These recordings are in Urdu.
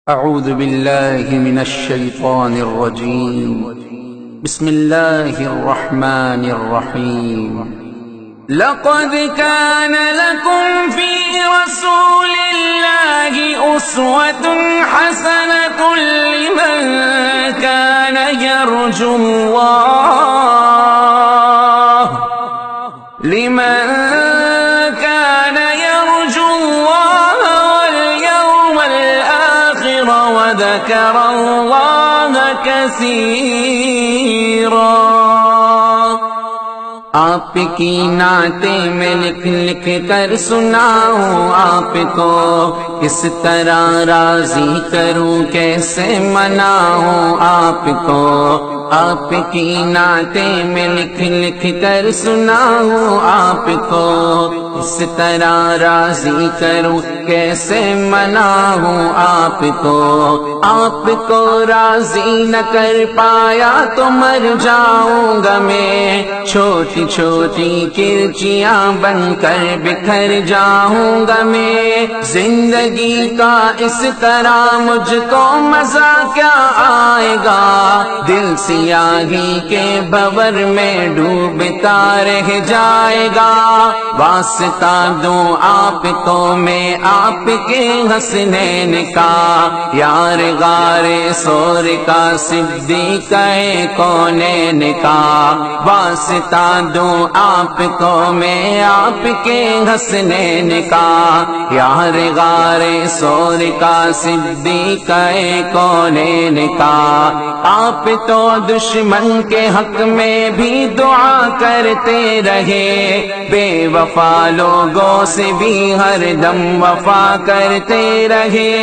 أعوذ بالله من الشيطان الرجيم. بسم الله الرحمن الرحيم. لقد كان لكم في رسول الله أسوة حسنة لمن كان يرجو الله وذكر الله كثيرا. آپ کی نعتیں میں لکھ لکھ کر سناؤں آپ کو، کس طرح راضی کروں کیسے مناؤں آپ کو. آپ کی نعتیں میں لکھ لکھ کر سناؤں آپ کو، کس طرح راضی کروں کیسے مناؤں آپ کو. آپ کو راضی نہ کر پایا تو مر جاؤں گا میں، چھوٹی چھوٹی کرچیاں بن کر بکھر جاؤں گا میں. زندگی کا اس طرح مجھ کو مزہ کیا آئے گا، دل سیاہی کے بھور میں ڈوبتا رہ جائے گا. واسطہ دوں آپ کو میں آپ کے حسنین کا، یار غار سور کا صدیق کونین کا. واسطہ دوں آپ کو میں آپ کے حسنین کا، یار غار سور کا صدیق کونین کا. آپ تو دشمن کے حق میں بھی دعا کرتے رہے، بے وفا لوگوں سے بھی ہر دم وفا کرتے رہے.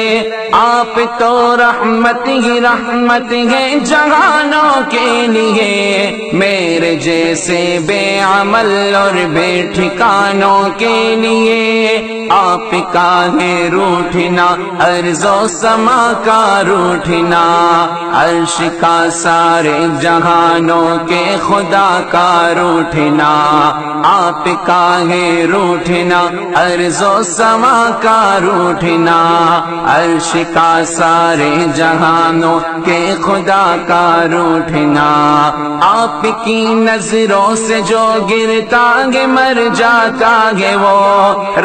آپ تو رحمت ہی رحمت ہے جہانوں کے لیے، میرے جیسے بے عمل اور بے ٹھکانوں کے لیے. آپ کا ہے روٹھنا ارض و سما کا روٹھنا، عرش کا سارے جہانوں کے خدا کا روٹھنا. آپ کا ہے روٹھنا ارض و سما کا روٹھنا، عرش کا سارے جہانوں کے خدا کا روٹھنا. آپ کی نظروں سے جو گرتا ہے مر جاتا ہے، وہ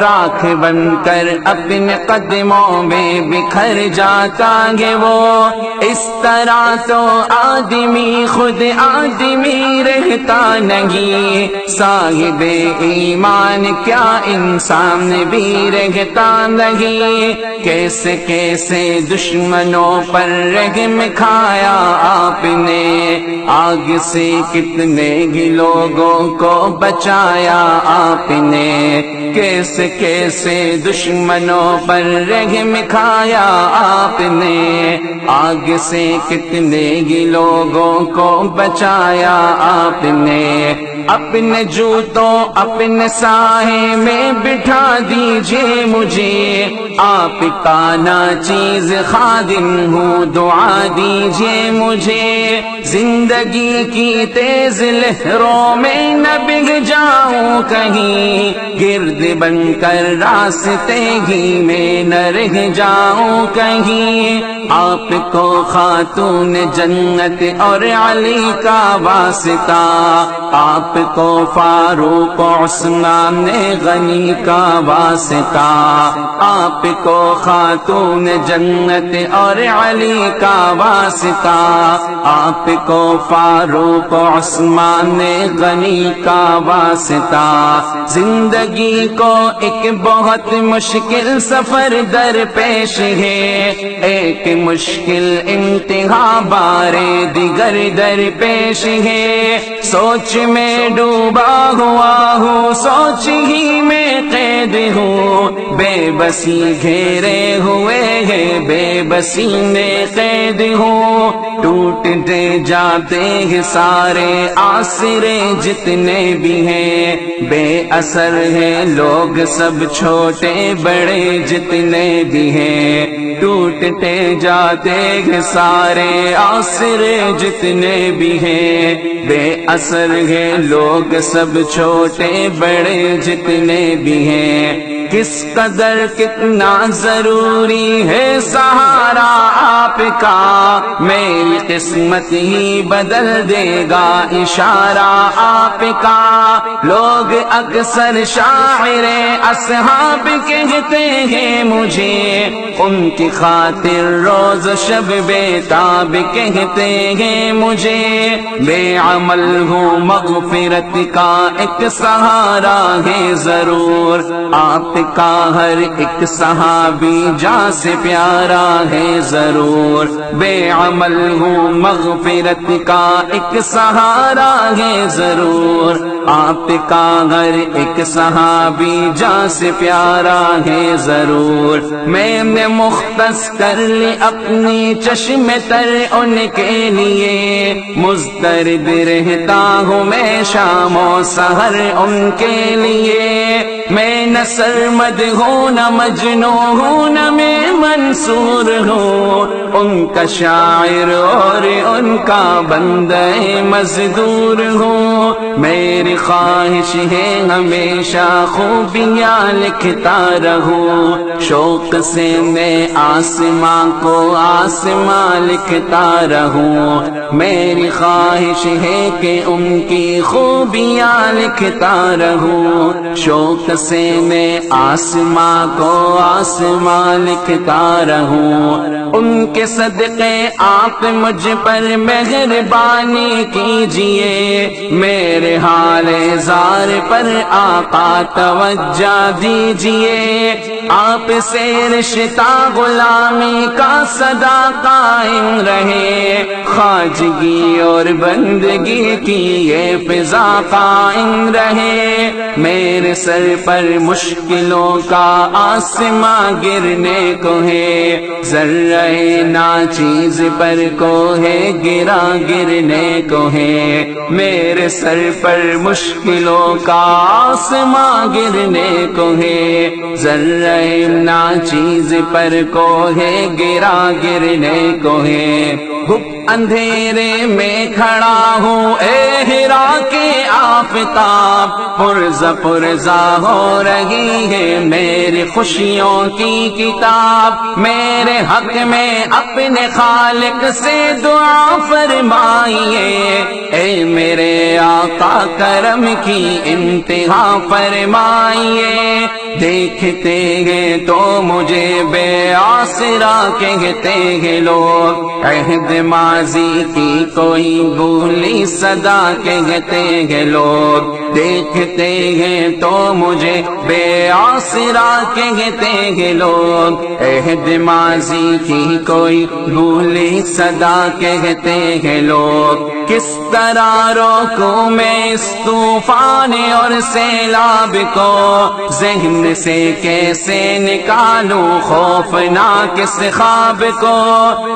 راکھ بن کر اپنے قدموں میں بکھر جاتا ہے. وہ اس طرح تو آدمی خود آدمی رہتا نہیں، صاحب ایمان کیا انسان بھی رہتا نہیں. کیسے کیسے دشمنوں پر رحم کھایا آپ نے، آگ سے کتنے ہی لوگوں کو بچایا آپ نے. کیسے کیسے دشمنوں پر رحم کھایا آپ نے، آگ سے کتنے ہی لوگوں کو بچایا آپ نے. اپنے جوتوں اپنے سائے میں بٹھا دیجئے مجھے، آپ کا ناچیز خادم ہوں دعا دیجئے مجھے. زندگی کی تیز لہروں میں نہ بہہ جاؤں کہیں، گرد بن کر راستے ہی میں نہ رہ جاؤں کہیں. آپ کو خاتون جنت اور علی کا واسطہ، آپ کو فاروق عثمان غنی کا واسطہ. آپ کو خاتون جنت اور علی کا واسطہ، آپ کو فاروق عثمان غنی کا واسطہ. زندگی کو ایک بہت مشکل سفر در پیش ہے، ایک مشکل انتہا بارے دیگر در پیش ہے. سوچ میں ڈوبا ہوا ہوں، سوچ ہی میں قید ہوں، بے بسی گھیرے ہوئے ہے بے بسی میں قید ہوں. ٹوٹتے جاتے ہیں سارے آسرے جتنے بھی ہیں، بے اثر ہیں لوگ سب چھوٹے بڑے جتنے بھی ہیں. ٹوٹتے جاتے ہیں سارے آسرے جتنے بھی ہیں، بے اثر ہیں لوگ سب چھوٹے بڑے جتنے بھی ہیں، کس قدر کتنا ضروری ہے سہارا آپ کا، میری قسمت ہی بدل دے گا اشارہ آپ کا۔ لوگ اکثر شاعر اصحاب کہتے ہیں مجھے، ان کی خاطر روز شب بیتاب کہتے ہیں مجھے، بے عمل ہوں مغفرت کا ایک سہارا ہے ضرور، آپ کا ہر ایک صحابی جاں سے پیارا ہے ضرور، بے عمل ہوں مغفرت کا ایک سہارا ہے ضرور، آپ کا ہر ایک صحابی جاں سے پیارا ہے ضرور۔ میں نے مختص کر لی اپنی چشم تر ان کے لیے، مضطرب رہتا ہوں میں شام و سحر ان کے لیے، میں نہ سرمد ہوں نہ مجنوں ہوں نہ میں منصور ہوں، ان کا شاعر اور ان کا بندہ مزدور ہوں، میری خواہش ہے ہمیشہ خوبیاں لکھتا رہوں، شوق سے میں آسماں کو آسماں لکھتا رہوں، میری خواہش ہے کہ ان کی خوبیاں لکھتا رہوں، شوق سے میں آسماں کو آسماں لکھتا رہوں، ان کے صدقے آپ مجھ پر مہربانی کیجئے، میرے حال زار پر آقا توجہ دیجئے، آپ سے رشتہ غلامی کا صدا قائم رہے، خواجگی اور بندگی کی یہ فضا قائم رہے، میرے سر پر مشکلوں کا آسماں گرنے کو ہے، ذرہ ناچیز پر کو ہے گرا گرنے کو ہے، میرے سر پر مشکلوں کا آسماں گرنے کو ہے، ذرہ ناچیز پر کو ہے گرا گرنے کو ہے، اندھیرے میں کھڑا ہوں اے ہرا کے آفتاب، پرزہ پرزہ ہو رہی ہے میری خوشیوں کی کتاب، میرے حق میں اپنے خالق سے دعا فرمائیے، اے میرے آقا کرم کی انتہا فرمائیے، دیکھتے ہیں تو مجھے بے آسرا کہتے ہیں لوگ، عہد ماضی کی کوئی بھولی صدا کہتے ہیں لوگ، دیکھتے ہیں تو مجھے بے آسرا کہتے ہیں لوگ، عہد ماضی کی کوئی بھولی صدا کہتے ہیں لوگ، کس طرح روکوں میں اس طوفان اور سیلاب کو، ذہن سے کیسے نکالوں خوفناک اس خواب کو،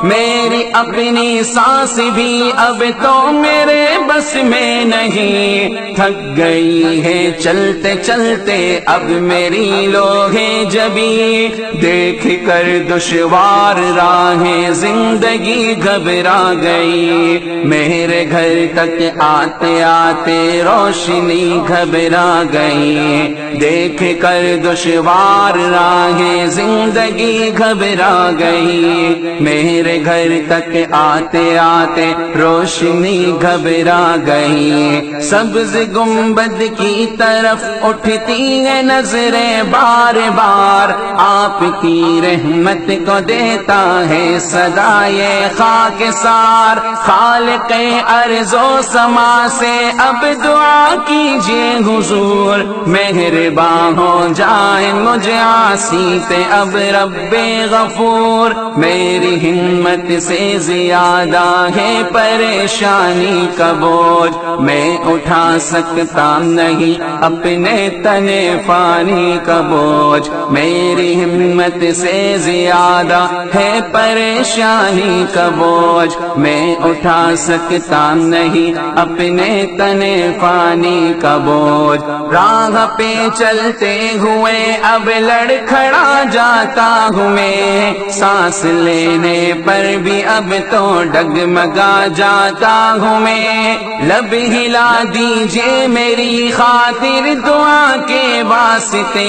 میری اپنی سانس بھی اب تو میرے بس میں نہیں، تھک گئی ہے چلتے چلتے اب میری لوہے جبی، دیکھ کر دشوار راہیں زندگی گھبرا گئی، میرے گھر تک آتے آتے روشنی گھبرا گئی، دیکھ کر دشوار راہیں زندگی گھبرا گئی، میرے گھر تک آتے آتے روشنی گھبرا گئی، سبز گنبد کی طرف اٹھتی ہے نظریں بار بار، آپ کی رحمت کو دیتا ہے صدا یہ خاکسار، خالق ارض و سما سے اب دعا کیجئے حضور، مہربان ہو جائیں مجھے عاصی پہ اب رب غفور، میری ہمت سے زیادہ ہے پریشانی کا بوجھ، میں اٹھا سکتا نہیں اپنے تنے فانی کا بوجھ، میری ہمت سے زیادہ ہے پریشانی کا بوجھ، میں اٹھا سکتا نہیں اپنے تنے فانی کا بوجھ، راہ پہ چلتے ہوئے اب لڑکھڑا جاتا ہوں میں، سانس لینے پر بھی اب تو ڈگمگا جاتا ہوں میں، لب ہلا دیجئے میری خاطر دعا کے واسطے،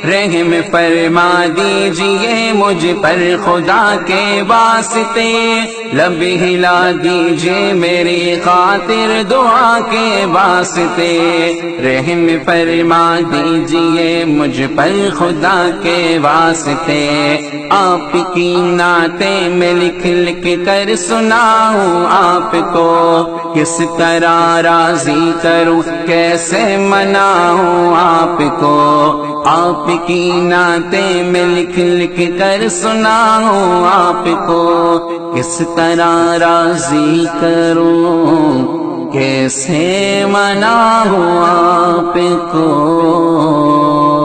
رحم فرما دیجئے مجھ پر خدا کے واسطے، لب ہلا دیجئے میری خاطر دعا کے واسطے، رحم فرما دیجئے مجھ پر خدا کے واسطے، آپ کی نعتیں میں لکھ لکھ کر سناؤں آپ کو، کس طرح راضی کروں کیسے مناؤں آپ کو، آپ کی نعتیں میں لکھ لکھ کر سناؤں آپ کو، کس طرح راضی کروں کیسے مناؤں آپ کو۔